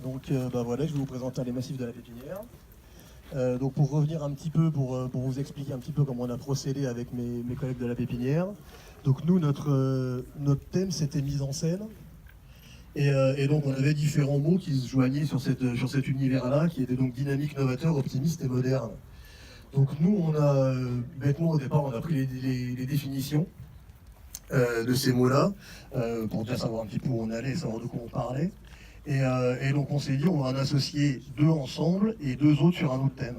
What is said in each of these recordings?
Donc voilà, je vais vous présenter les massifs de la pépinière. Donc pour revenir un petit peu, pour vous expliquer un petit peu comment on a procédé avec mes collègues de la pépinière. Donc nous, notre thème, c'était mise en scène. Et donc on avait différents mots qui se joignaient sur cet univers-là, qui était donc dynamique, novateur, optimiste et moderne. Donc nous, on a, bêtement au départ, on a pris les définitions de ces mots-là, pour bien savoir un petit peu où on allait, savoir de quoi on parlait. Et donc on s'est dit, on va en associer 2 ensemble et 2 autres sur un autre thème.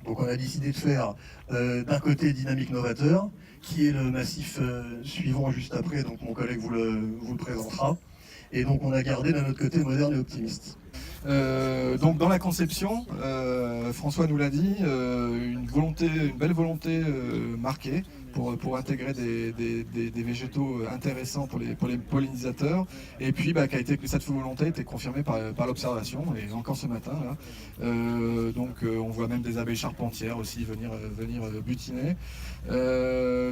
Donc on a décidé de faire d'un côté dynamique novateur, qui est le massif suivant juste après, donc mon collègue vous le présentera. Et donc on a gardé d'un autre côté moderne et optimiste. Donc dans la conception, François nous l'a dit, une belle volonté marquée pour intégrer des végétaux intéressants pour les pollinisateurs, et puis cette volonté a été confirmée par l'observation, et encore ce matin là. Donc on voit même des abeilles charpentières aussi venir butiner.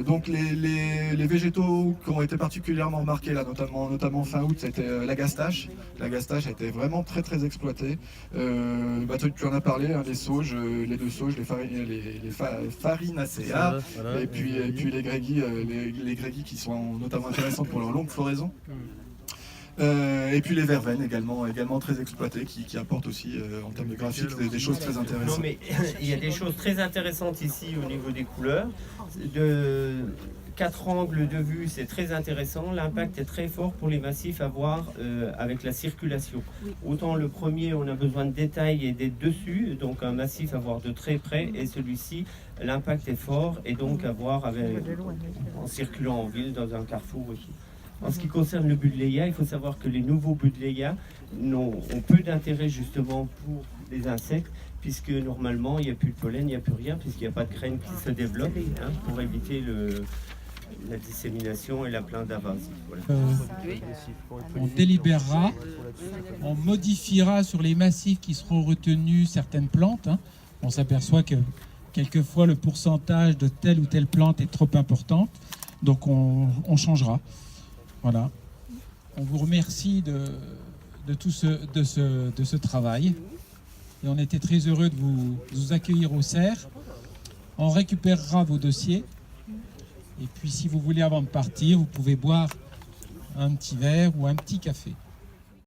Donc les végétaux qui ont été particulièrement remarqués là, notamment fin août, c'était l'agastache. L'agastache a été vraiment très exploité. Tu en as parlé, hein, les sauges, les 2 sauges, les Farinacea, voilà, et puis les gréguilles qui sont notamment intéressantes pour leur longue floraison. Et puis les verveines également très exploitées, qui apportent aussi en termes de graphique des choses très intéressantes. Non, mais il y a des choses très intéressantes ici au niveau des couleurs. 4 angles de vue, c'est très intéressant. L'impact est très fort pour les massifs à voir avec la circulation. Autant le premier, on a besoin de détails et d'être dessus, donc un massif à voir de très près, et celui-ci, l'impact est fort, et donc à voir en circulant en ville, dans un carrefour aussi. En ce qui concerne le Buddleia, il faut savoir que les nouveaux Buddleia ont peu d'intérêt justement pour les insectes, puisque normalement il n'y a plus de pollen, il n'y a plus rien, puisqu'il n'y a pas de graines qui se développent, hein, pour éviter la dissémination et la plainte d'invasion. Voilà. On délibérera, on modifiera sur les massifs qui seront retenus certaines plantes. Hein. On s'aperçoit que quelquefois le pourcentage de telle ou telle plante est trop importante, donc on changera. Voilà. On vous remercie de ce travail. Et on était très heureux de vous accueillir au CERF. On récupérera vos dossiers. Et puis si vous voulez, avant de partir, vous pouvez boire un petit verre ou un petit café.